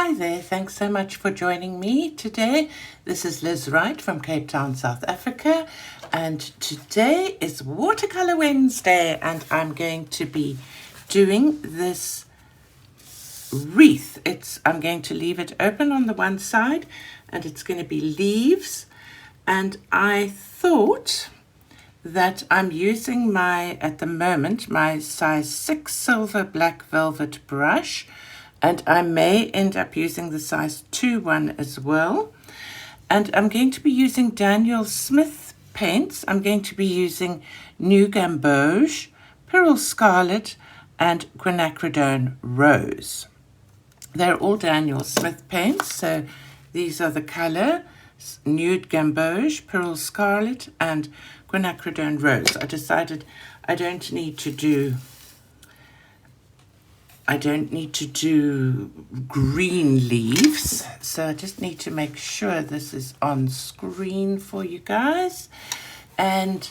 Hi there, thanks so much for joining me today. This is Liz Wright from Cape Town, South Africa, and today is Watercolor Wednesday, and I'm going to be doing this wreath. I'm going to leave it open on the one side, and it's going to be leaves, and I thought that I'm using at the moment, my size 6 silver black velvet brush, and I may end up using the size 2 one as well. And I'm going to be using Daniel Smith paints. I'm going to be using New Gamboge, Pearl Scarlet, and Quinacridone Rose. They're all Daniel Smith paints, so these are the color: Nude Gamboge, Pearl Scarlet, and Quinacridone Rose. I decided I don't need to do green leaves, so I just need to make sure this is on screen for you guys. And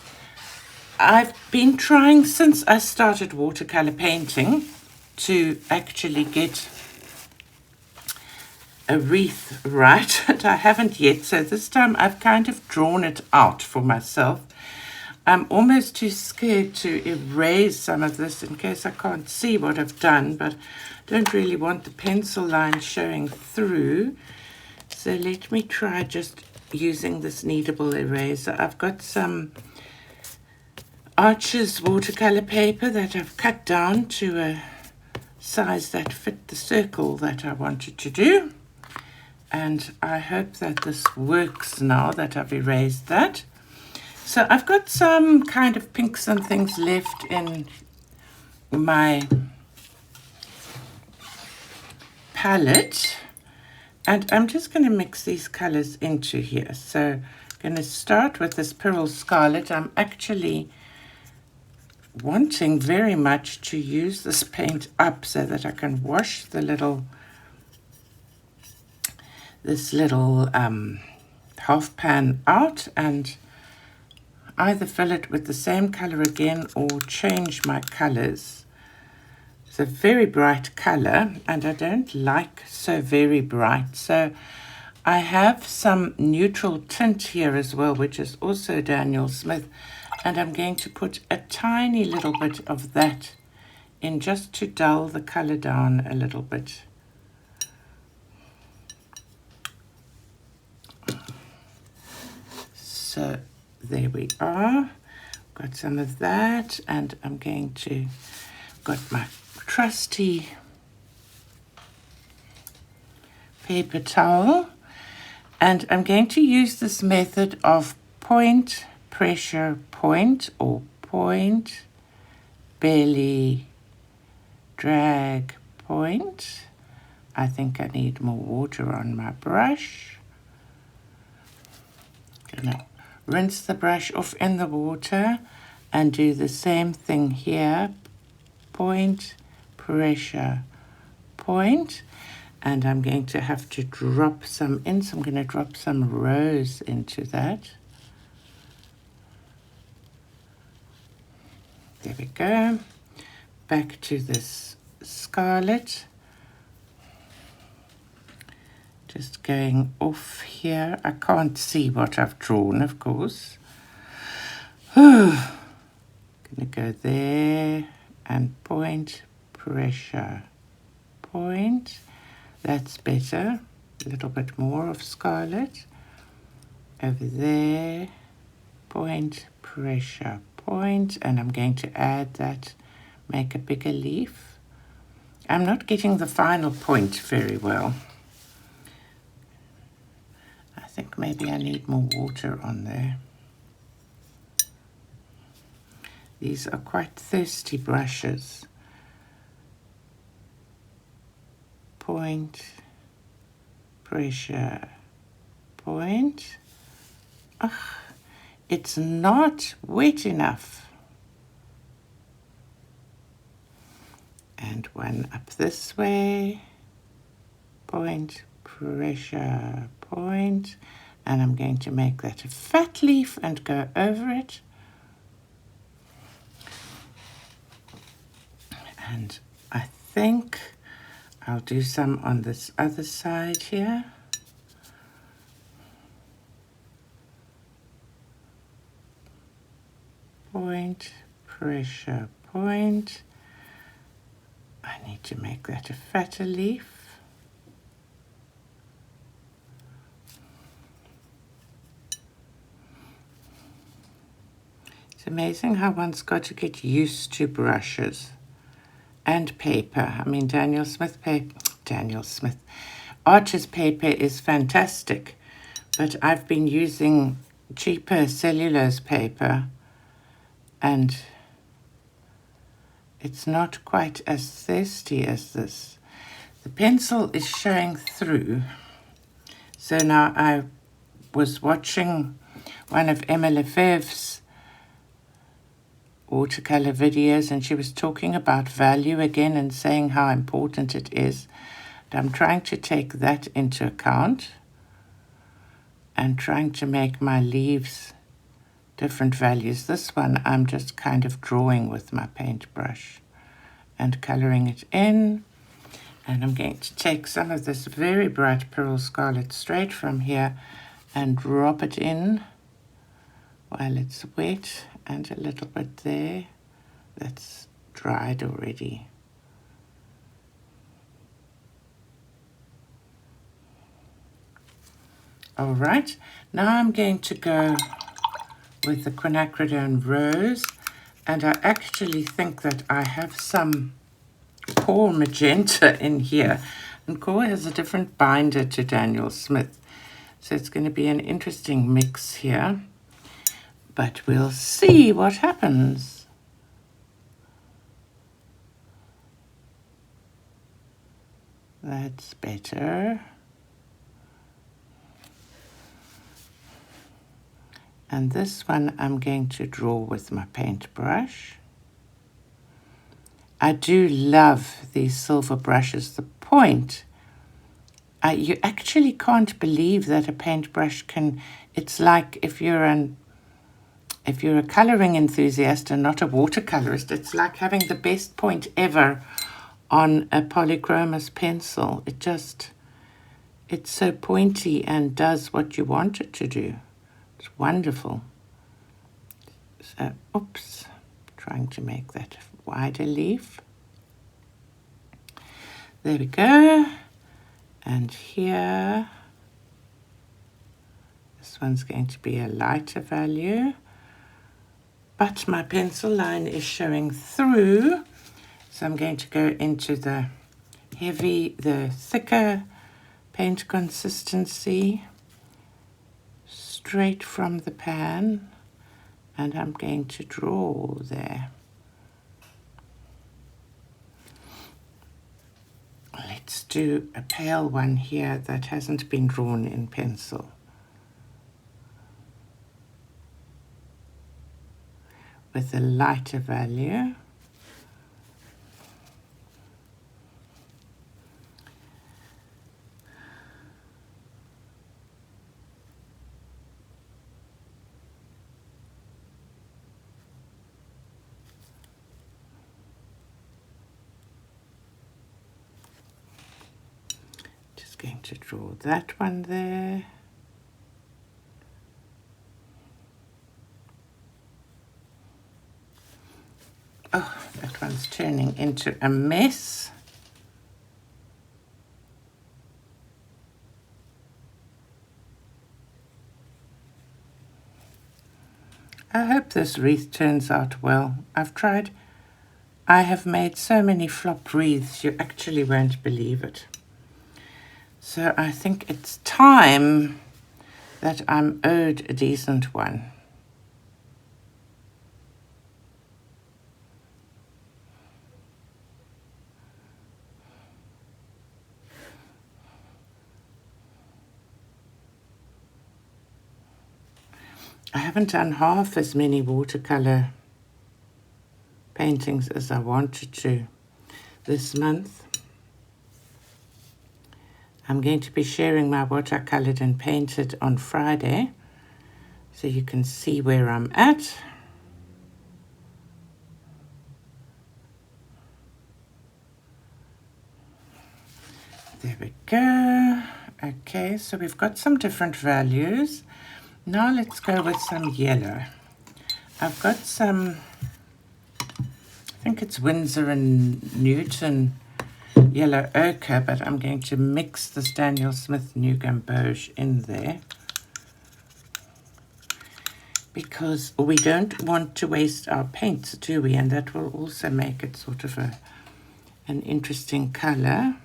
I've been trying since I started watercolor painting to actually get a wreath right, and I haven't yet, so this time I've kind of drawn it out for myself. I'm almost too scared to erase some of this in case I can't see what I've done, but I don't really want the pencil line showing through. So let me try just using this kneadable eraser. I've got some Arches watercolor paper that I've cut down to a size that fit the circle that I wanted to do. And I hope that this works now that I've erased that. So I've got some kind of pinks and things left in my palette, and I'm just going to mix these colors into here. So I'm going to start with this Pearl Scarlet. I'm actually wanting very much to use this paint up so that I can wash this little half pan out and either fill it with the same color again or change my colors. It's a very bright color, and I don't like so very bright. So I have some neutral tint here as well, which is also Daniel Smith, and I'm going to put a tiny little bit of that in just to dull the color down a little bit. So there we are, got some of that, and I'm going to, got my trusty paper towel, and I'm going to use this method of point, pressure, point, or point, barely, drag, point. I think I need more water on my brush. Gonna rinse the brush off in the water and do the same thing here. Point, pressure, point. And I'm going to have to drop some in, so I'm going to drop some rose into that. There we go. Back to this scarlet. Just going off here. I can't see what I've drawn, of course. Gonna go there and point, pressure, point. That's better. A little bit more of scarlet. Over there, point, pressure, point. And I'm going to add that, make a bigger leaf. I'm not getting the final point very well. I think maybe I need more water on there. These are quite thirsty brushes. Point, pressure, point. Ugh, it's not wet enough. And one up this way. Point, pressure, point, and I'm going to make that a fat leaf and go over it. And I think I'll do some on this other side here. Point, pressure, point. I need to make that a fatter leaf. It's amazing how one's got to get used to brushes and paper. I mean, Archer's paper is fantastic, but I've been using cheaper cellulose paper and it's not quite as thirsty as this. The pencil is showing through. So now I was watching one of Emma Lefebvre's watercolor videos, and she was talking about value again and saying how important it is. And I'm trying to take that into account and trying to make my leaves different values. This one I'm just kind of drawing with my paintbrush and coloring it in. And I'm going to take some of this very bright Pearl Scarlet straight from here and drop it in while it's wet, and a little bit there. That's dried already. All right, now I'm going to go with the quinacridone rose, and I actually think that I have some Core magenta in here, and Core has a different binder to Daniel Smith, so it's going to be an interesting mix here, but we'll see what happens. That's better. And this one I'm going to draw with my paintbrush. I do love these silver brushes. The point, you actually can't believe that a paintbrush can, it's like if you're a coloring enthusiast and not a watercolorist, it's like having the best point ever on a polychromos pencil. It's so pointy and does what you want it to do. It's wonderful. So, oops, trying to make that wider leaf. There we go. And here, this one's going to be a lighter value, but my pencil line is showing through. So I'm going to go into the thicker paint consistency straight from the pan, and I'm going to draw there. Let's do a pale one here that hasn't been drawn in pencil. With a lighter value. Going to draw that one there. Oh, that one's turning into a mess. I hope this wreath turns out well. I have made so many flop wreaths, you actually won't believe it. So I think it's time that I'm owed a decent one. I haven't done half as many watercolor paintings as I wanted to this month. I'm going to be sharing my what I colored and painted on Friday, so you can see where I'm at. There we go. Okay, so we've got some different values. Now let's go with some yellow. I've got some, I think it's Winsor and Newton yellow ochre, but I'm going to mix this Daniel Smith New Gamboge in there because we don't want to waste our paints, do we? And that will also make it sort of an interesting color.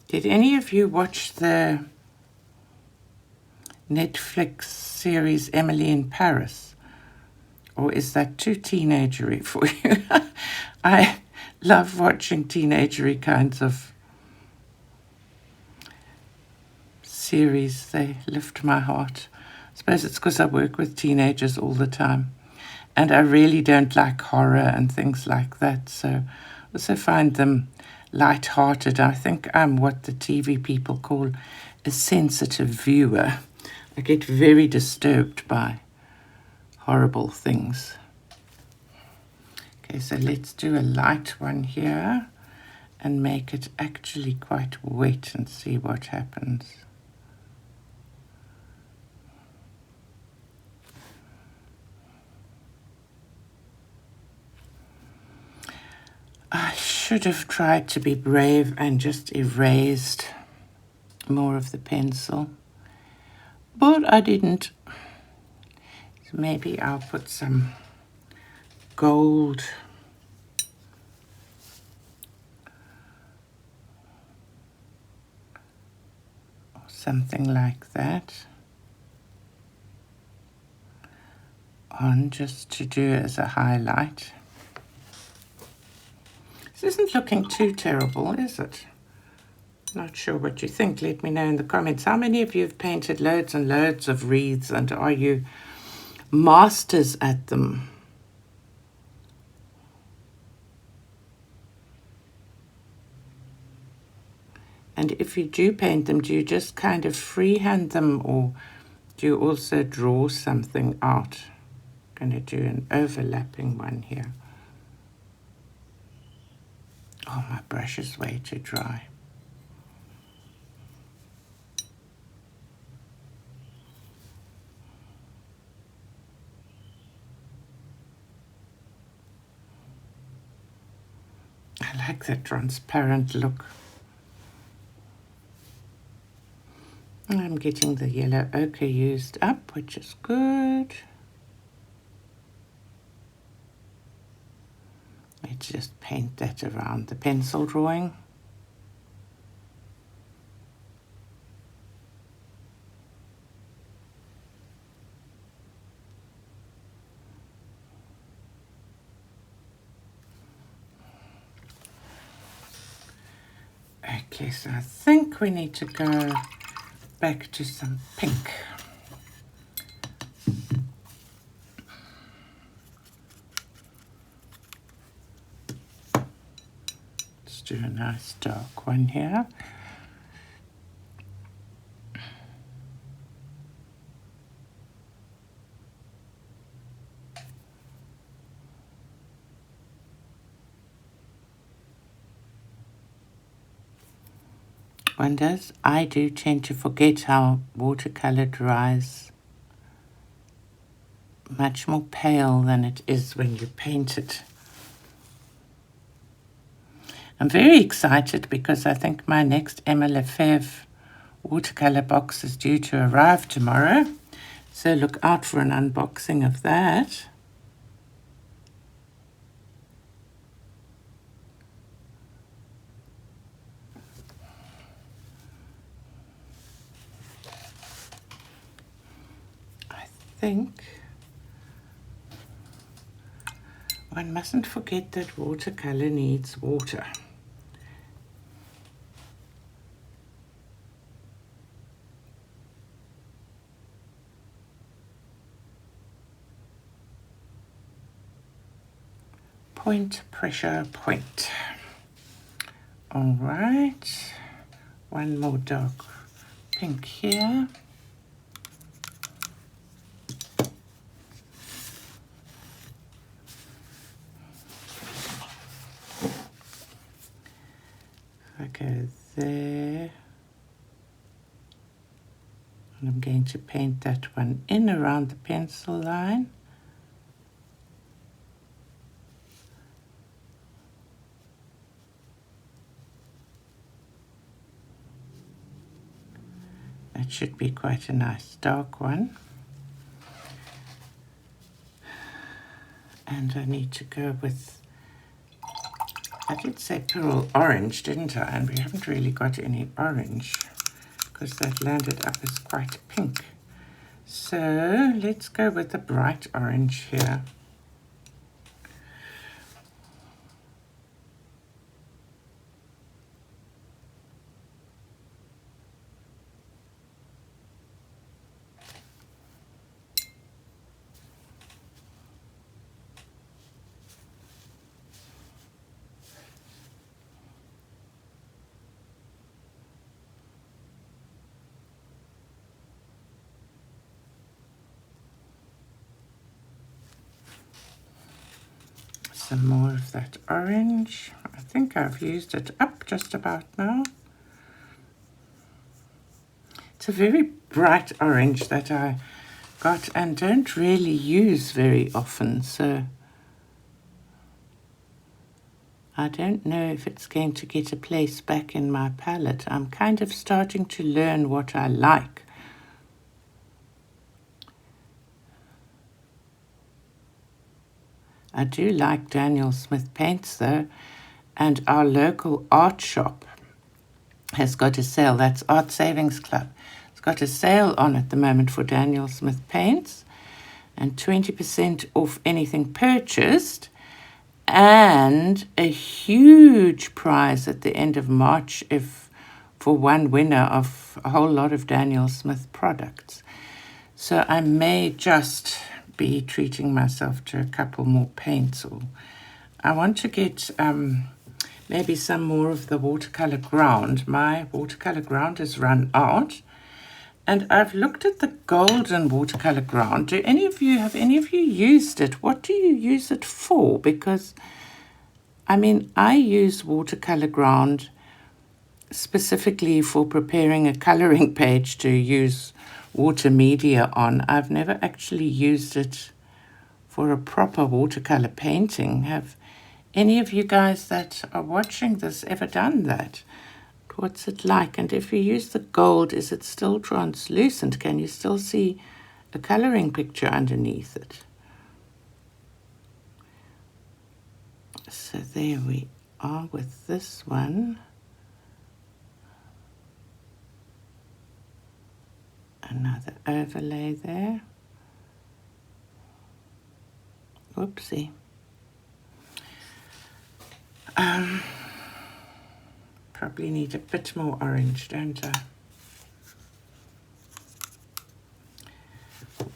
Did any of you watch the Netflix series Emily in Paris? Or is that too teenagery for you? I love watching teenagery kinds of series. They lift my heart. I suppose it's because I work with teenagers all the time. And I really don't like horror and things like that. So I also find them light-hearted. I think I'm what the TV people call a sensitive viewer. I get very disturbed by horrible things. Okay, so let's do a light one here and make it actually quite wet and see what happens. I should have tried to be brave and just erased more of the pencil, but I didn't. So maybe I'll put some gold or something like that on just to do as a highlight. This isn't looking too terrible, is it? Not sure what you think. Let me know in the comments. How many of you have painted loads and loads of wreaths, and are you masters at them? And if you do paint them, do you just kind of freehand them, or do you also draw something out? I'm going to do an overlapping one here. Oh, my brush is way too dry. I like that transparent look. I'm getting the yellow ochre used up, which is good. Let's just paint that around the pencil drawing. Okay, so I think we need to go back to some pink. Let's do a nice dark one here. Wonders, I do tend to forget how watercolor dries much more pale than it is when you paint it. I'm very excited because I think my next Emma Lefebvre watercolor box is due to arrive tomorrow. So look out for an unboxing of that. I think one mustn't forget that watercolor needs water. Point, pressure, point. All right, one more dark pink here. go there. And I'm going to paint that one in around the pencil line. That should be quite a nice dark one. And I need to go with, I did say pearl orange, didn't I? And we haven't really got any orange because that landed up as quite pink. So let's go with the bright orange here. Some more of that orange. I think I've used it up just about now. It's a very bright orange that I got and don't really use very often, so I don't know if it's going to get a place back in my palette. I'm kind of starting to learn what I like. I do like Daniel Smith paints though, and our local art shop has got a sale. That's Art Savings Club. It's got a sale on at the moment for Daniel Smith paints, and 20% off anything purchased, and a huge prize at the end of March if for one winner of a whole lot of Daniel Smith products. So I may just be treating myself to a couple more paints, or I want to get maybe some more of the watercolor ground. My watercolor ground has run out, and I've looked at the golden watercolor ground. Have any of you used it? What do you use it for? Because I mean, I use watercolor ground specifically for preparing a coloring page to use water media on. I've never actually used it for a proper watercolor painting. Have any of you guys that are watching this ever done that? What's it like? And if you use the gold, is it still translucent? Can you still see a coloring picture underneath it? So there we are with this one. Another overlay there. Whoopsie. Probably need a bit more orange, don't I?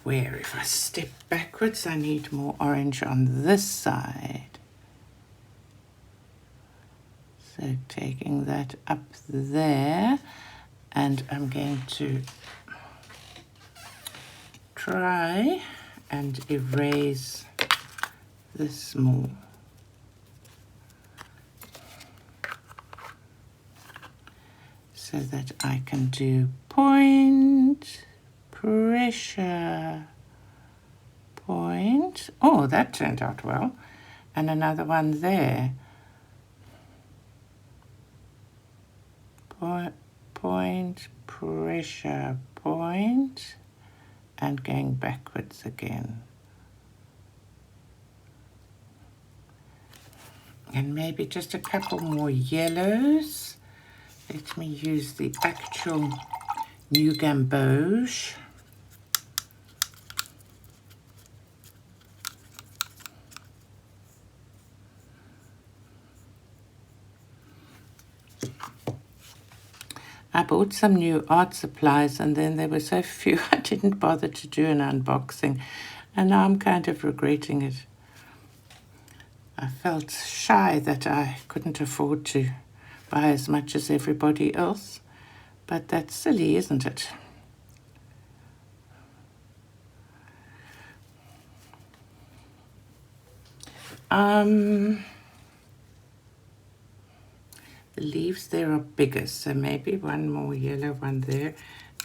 Where if I step backwards, I need more orange on this side. So taking that up there, and I'm going to try and erase this more. So that I can do point, pressure, point. Oh, that turned out well. And another one there. Point, pressure, point, and going backwards again. And maybe just a couple more yellows. Let me use the actual New Gamboge. I bought some new art supplies, and then there were so few I didn't bother to do an unboxing, and now I'm kind of regretting it. I felt shy that I couldn't afford to buy as much as everybody else, but that's silly, isn't it? The leaves leaves there are bigger, so maybe one more yellow one there.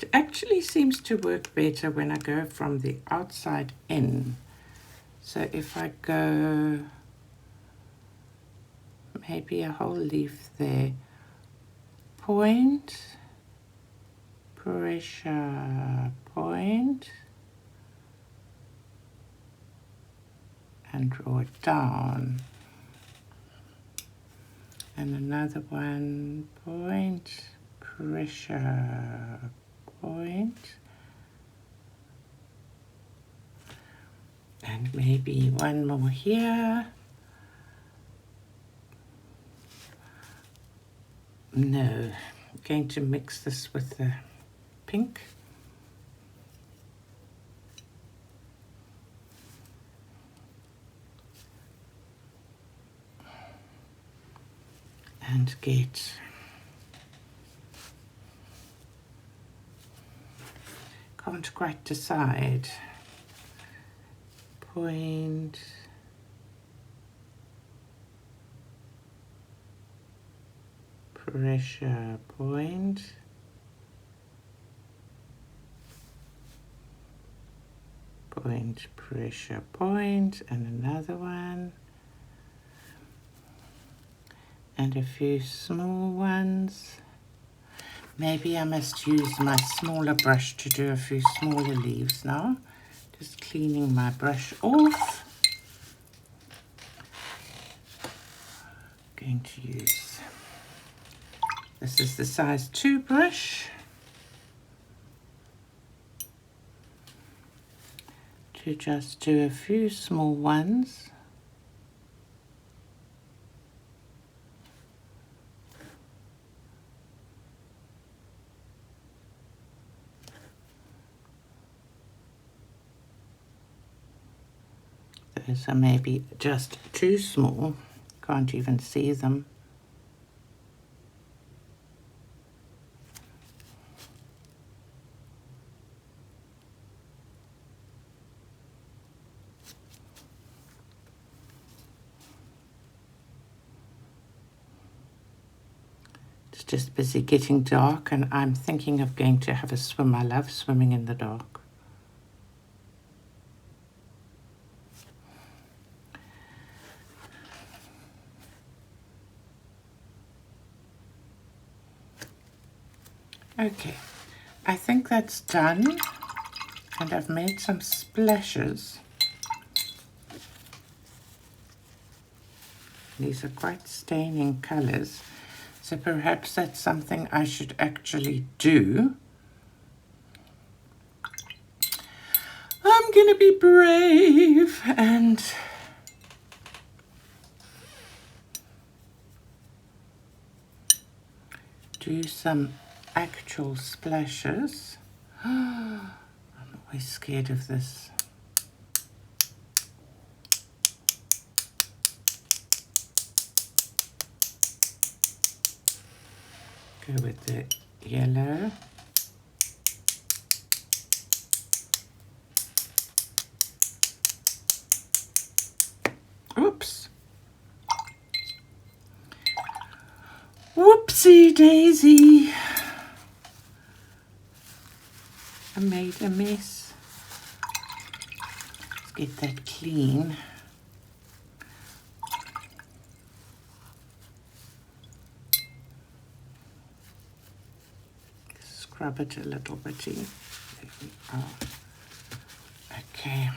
It actually seems to work better when I go from the outside in. So if I go maybe a whole leaf there, point, pressure, point, and draw it down. And another one, point, pressure, point, and maybe one more here. No, I'm going to mix this with the pink. And get can't quite decide. Point, pressure, point, point, pressure, point, and another one. And a few small ones. Maybe I must use my smaller brush to do a few smaller leaves now. Just cleaning my brush off. Going to use, this is the size 2 brush to just do a few small ones. Those are maybe just too small, can't even see them. It's just busy getting dark and I'm thinking of going to have a swim. I love swimming in the dark. Okay, I think that's done, and I've made some splashes. These are quite staining colors, so perhaps that's something I should actually do. I'm gonna be brave and do some actual splashes. I'm always scared of this. Go with the yellow. Oops. Whoopsie daisy. I made a mess. Let's get that clean. Scrub it a little bitty. There we are. Okay.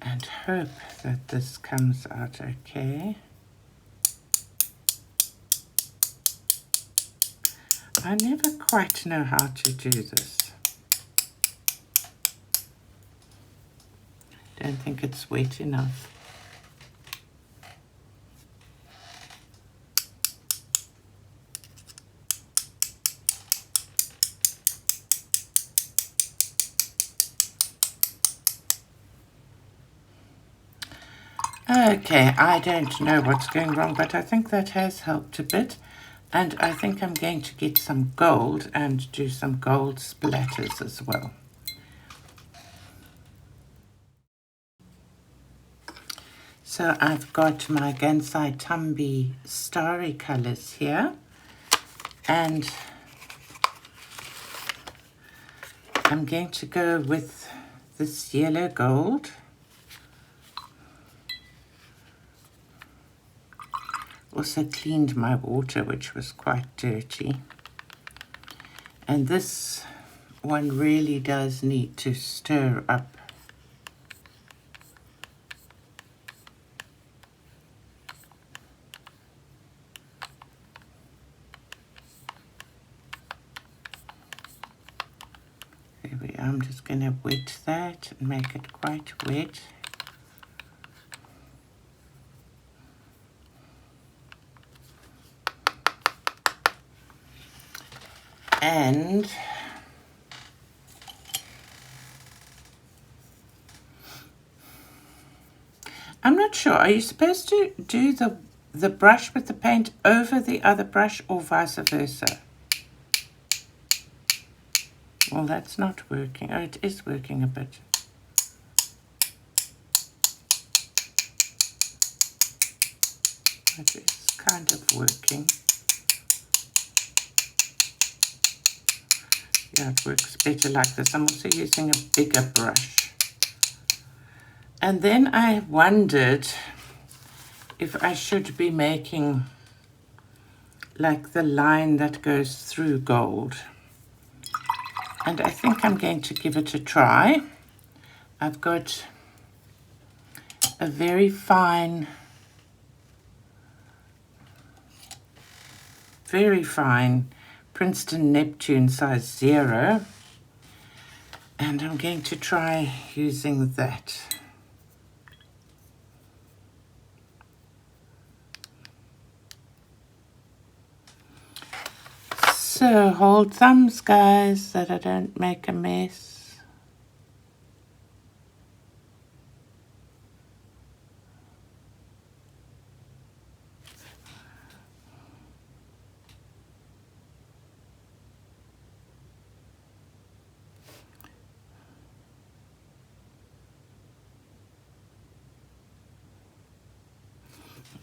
And hope that this comes out okay. I never quite know how to do this. Don't think it's wet enough. Okay, I don't know what's going wrong, but I think that has helped a bit. And I think I'm going to get some gold and do some gold splatters as well. So I've got my Gansai Tumby starry colours here, and I'm going to go with this yellow gold. Also cleaned my water, which was quite dirty. And this one really does need to stir up. There we are. I'm just going to wet that and make it quite wet. And I'm not sure, are you supposed to do the brush with the paint over the other brush or vice versa? Well, that's not working. Oh, it is working a bit. It is kind of working. Yeah, it works better like this. I'm also using a bigger brush. And then I wondered if I should be making like the line that goes through gold. And I think I'm going to give it a try. I've got a very fine Princeton Neptune size 0, and I'm going to try using that. So hold thumbs, guys, that I don't make a mess.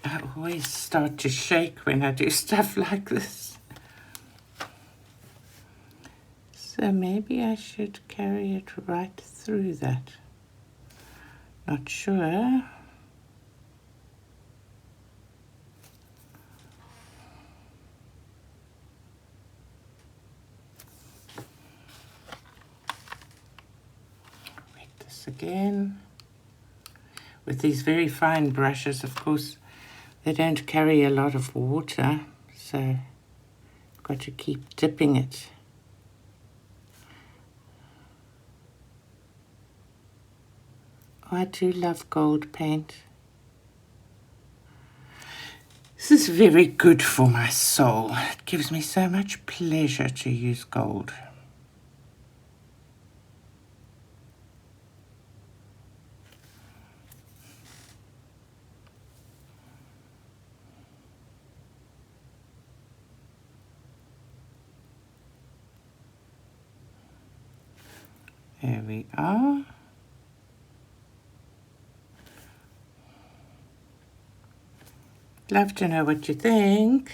I always start to shake when I do stuff like this. So maybe I should carry it right through that. Not sure. Wet this again. With these very fine brushes, of course, they don't carry a lot of water, so I've got to keep dipping it. Oh, I do love gold paint. This is very good for my soul. It gives me so much pleasure to use gold. There we are. Love to know what you think.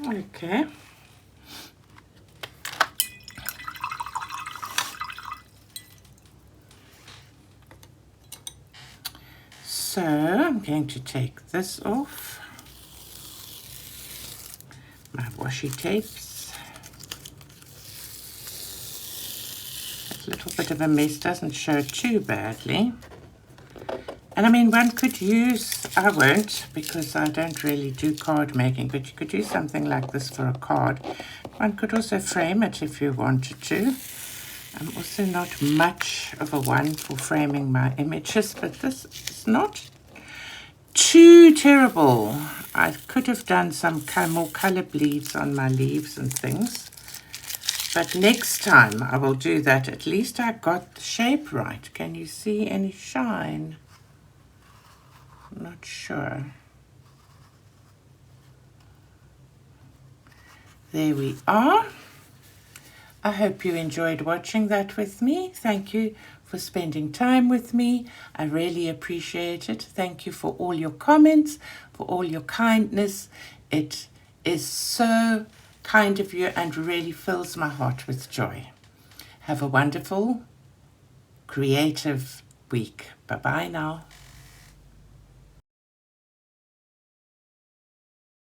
Okay. So I'm going to take this off, my washi tapes. A little bit of a mess doesn't show too badly. And I mean, one could use, I won't because I don't really do card making, but you could use something like this for a card. One could also frame it if you wanted to. I'm also not much of a one for framing my images, but this is not too terrible. I could have done some more color bleeds on my leaves and things, But next time I will do that. At least I got the shape right. Can you see any shine? I'm not sure. There we are. I hope you enjoyed watching that with me. Thank you for spending time with me. I really appreciate it. Thank you for all your comments, for all your kindness. It is so kind of you and really fills my heart with joy. Have a wonderful, creative week. Bye-bye now.